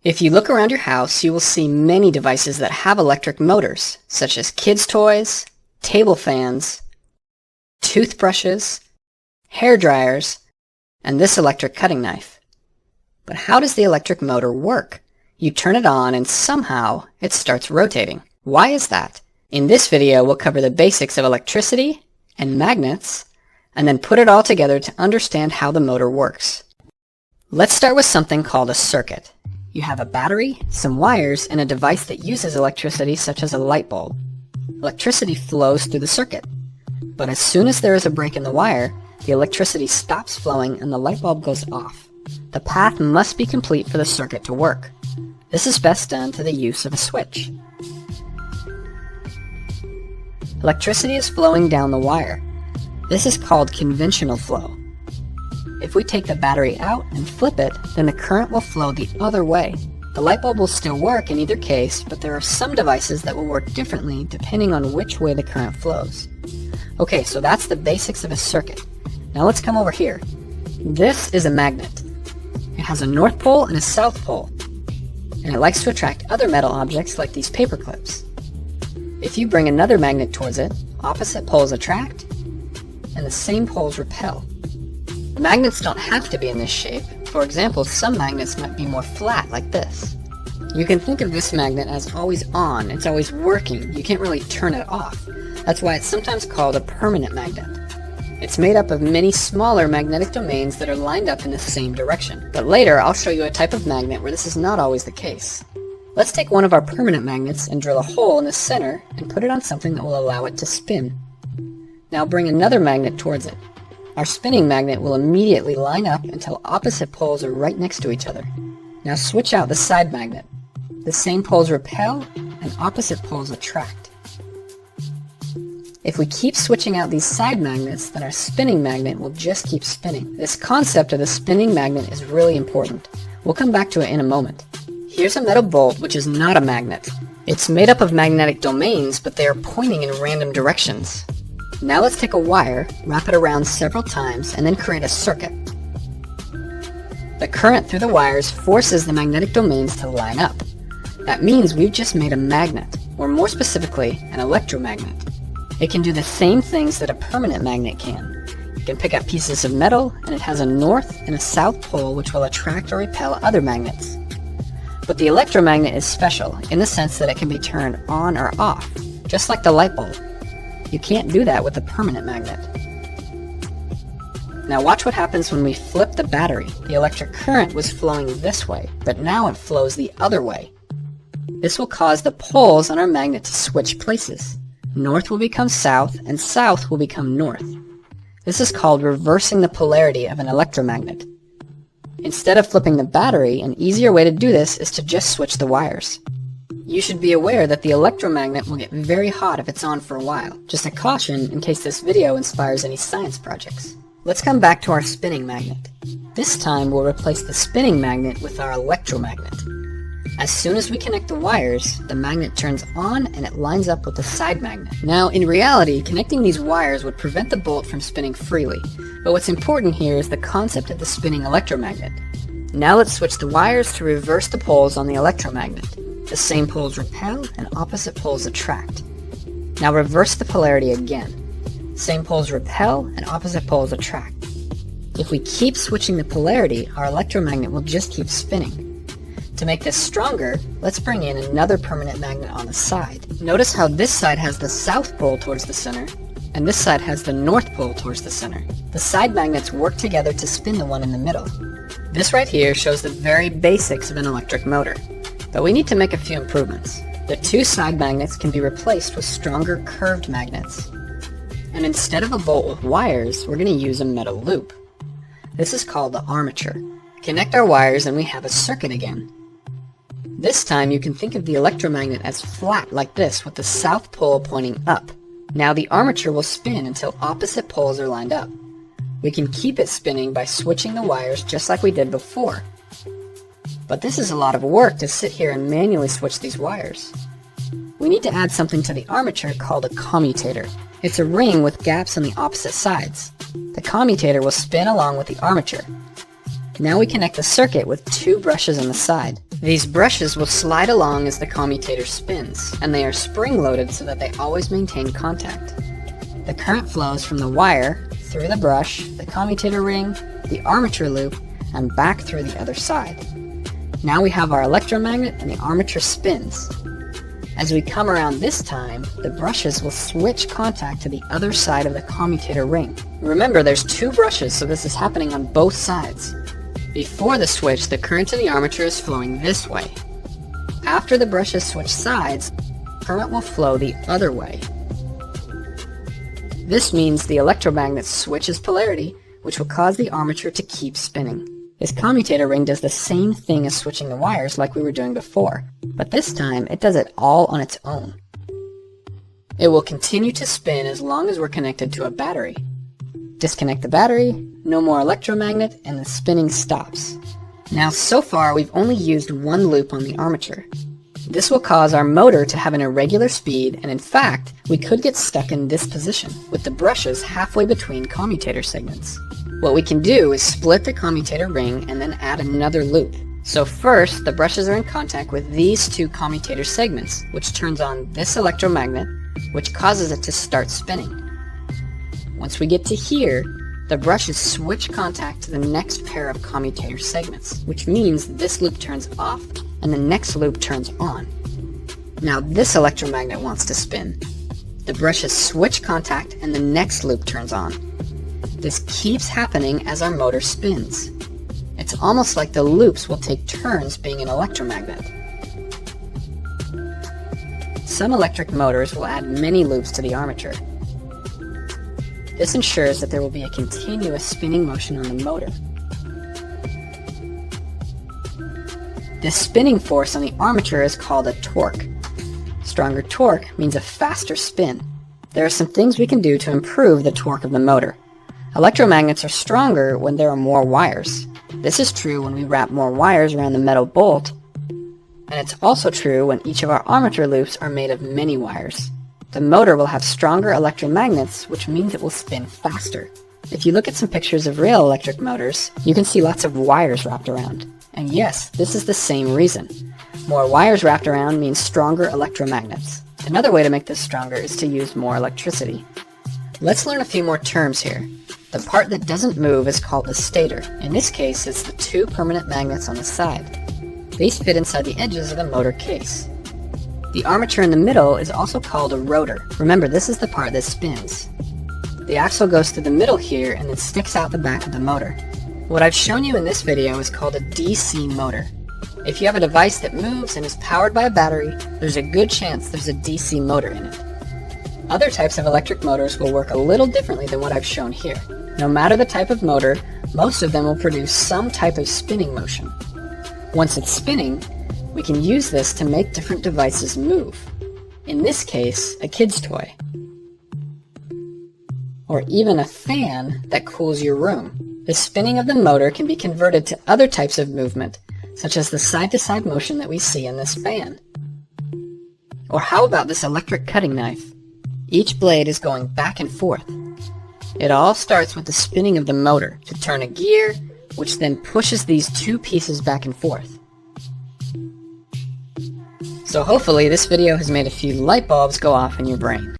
If you look around your house, you will see many devices that have electric motors, such as kids' toys, table fans, toothbrushes, hair dryers, and this electric cutting knife. But how does the electric motor work? You turn it on and somehow it starts rotating. Why is that? In this video, we'll cover the basics of electricity and magnets, and then put it all together to understand how the motor works. Let's start with something called a circuit. You have a battery, some wires, and a device that uses electricity such as a light bulb. Electricity flows through the circuit. But as soon as there is a break in the wire, the electricity stops flowing and the light bulb goes off. The path must be complete for the circuit to work. This is best done through the use of a switch. Electricity is flowing down the wire. This is called conventional flow. If we take the battery out and flip it, then the current will flow the other way. The light bulb will still work in either case, but there are some devices that will work differently depending on which way the current flows. Okay, so that's the basics of a circuit. Now let's come over here. This is a magnet. It has a north pole and a south pole, and it likes to attract other metal objects like these paper clips. If you bring another magnet towards it, opposite poles attract, and the same poles repel. Magnets don't have to be in this shape. For example, some magnets might be more flat like this. You can think of this magnet as always on. It's always working. You can't really turn it off. That's why it's sometimes called a permanent magnet. It's made up of many smaller magnetic domains that are lined up in the same direction. But later, I'll show you a type of magnet where this is not always the case. Let's take one of our permanent magnets and drill a hole in the center and put it on something that will allow it to spin. Now bring another magnet towards it. Our spinning magnet will immediately line up until opposite poles are right next to each other. Now switch out the side magnet. The same poles repel and opposite poles attract. If we keep switching out these side magnets, then our spinning magnet will just keep spinning. This concept of the spinning magnet is really important. We'll come back to it in a moment. Here's a metal bolt which is not a magnet. It's made up of magnetic domains, but they are pointing in random directions. Now let's take a wire, wrap it around several times, and then create a circuit. The current through the wires forces the magnetic domains to line up. That means we've just made a magnet, or more specifically, an electromagnet. It can do the same things that a permanent magnet can. You can pick up pieces of metal, and it has a north and a south pole which will attract or repel other magnets. But the electromagnet is special in the sense that it can be turned on or off, just like the light bulb. You can't do that with a permanent magnet. Now watch what happens when we flip the battery. The electric current was flowing this way, but now it flows the other way. This will cause the poles on our magnet to switch places. North will become south, and south will become north. This is called reversing the polarity of an electromagnet. Instead of flipping the battery, an easier way to do this is to just switch the wires. You should be aware that the electromagnet will get very hot if it's on for a while. Just a caution in case this video inspires any science projects. Let's come back to our spinning magnet. This time we'll replace the spinning magnet with our electromagnet. As soon as we connect the wires, the magnet turns on and it lines up with the side magnet. Now, in reality, connecting these wires would prevent the bolt from spinning freely, but what's important here is the concept of the spinning electromagnet. Now let's switch the wires to reverse the poles on the electromagnet. The same poles repel and opposite poles attract. Now reverse the polarity again. Same poles repel and opposite poles attract. If we keep switching the polarity, our electromagnet will just keep spinning. To make this stronger, let's bring in another permanent magnet on the side. Notice how this side has the south pole towards the center, and this side has the north pole towards the center. The side magnets work together to spin the one in the middle. This right here shows the very basics of an electric motor. But we need to make a few improvements. The two side magnets can be replaced with stronger curved magnets. And instead of a bolt with wires, we're going to use a metal loop. This is called the armature. Connect our wires and we have a circuit again. This time you can think of the electromagnet as flat like this with the south pole pointing up. Now the armature will spin until opposite poles are lined up. We can keep it spinning by switching the wires just like we did before. But this is a lot of work to sit here and manually switch these wires. We need to add something to the armature called a commutator. It's a ring with gaps on the opposite sides. The commutator will spin along with the armature. Now we connect the circuit with two brushes on the side. These brushes will slide along as the commutator spins, and they are spring-loaded so that they always maintain contact. The current flows from the wire, through the brush, the commutator ring, the armature loop, and back through the other side. Now we have our electromagnet and the armature spins. As we come around this time, the brushes will switch contact to the other side of the commutator ring. Remember, there's two brushes, so this is happening on both sides. Before the switch, the current in the armature is flowing this way. After the brushes switch sides, current will flow the other way. This means the electromagnet switches polarity, which will cause the armature to keep spinning. This commutator ring does the same thing as switching the wires like we were doing before, but this time it does it all on its own. It will continue to spin as long as we're connected to a battery. Disconnect the battery, no more electromagnet, and the spinning stops. Now so far we've only used one loop on the armature. This will cause our motor to have an irregular speed, and in fact, we could get stuck in this position, with the brushes halfway between commutator segments. What we can do is split the commutator ring and then add another loop. So first, the brushes are in contact with these two commutator segments, which turns on this electromagnet, which causes it to start spinning. Once we get to here, the brushes switch contact to the next pair of commutator segments, which means this loop turns off and the next loop turns on. Now this electromagnet wants to spin. The brushes switch contact and the next loop turns on. This keeps happening as our motor spins. It's almost like the loops will take turns being an electromagnet. Some electric motors will add many loops to the armature. This ensures that there will be a continuous spinning motion on the motor. This spinning force on the armature is called a torque. Stronger torque means a faster spin. There are some things we can do to improve the torque of the motor. Electromagnets are stronger when there are more wires. This is true when we wrap more wires around the metal bolt, and it's also true when each of our armature loops are made of many wires. The motor will have stronger electromagnets, which means it will spin faster. If you look at some pictures of real electric motors, you can see lots of wires wrapped around. And yes, this is the same reason. More wires wrapped around means stronger electromagnets. Another way to make this stronger is to use more electricity. Let's learn a few more terms here. The part that doesn't move is called the stator. In this case, it's the two permanent magnets on the side. These fit inside the edges of the motor case. The armature in the middle is also called a rotor. Remember, this is the part that spins. The axle goes through the middle here and then sticks out the back of the motor. What I've shown you in this video is called a DC motor. If you have a device that moves and is powered by a battery, there's a good chance there's a DC motor in it. Other types of electric motors will work a little differently than what I've shown here. No matter the type of motor, most of them will produce some type of spinning motion. Once it's spinning, we can use this to make different devices move. In this case, a kid's toy. Or even a fan that cools your room. The spinning of the motor can be converted to other types of movement, such as the side-to-side motion that we see in this fan. Or how about this electric cutting knife? Each blade is going back and forth. It all starts with the spinning of the motor to turn a gear, which then pushes these two pieces back and forth. So hopefully this video has made a few light bulbs go off in your brain.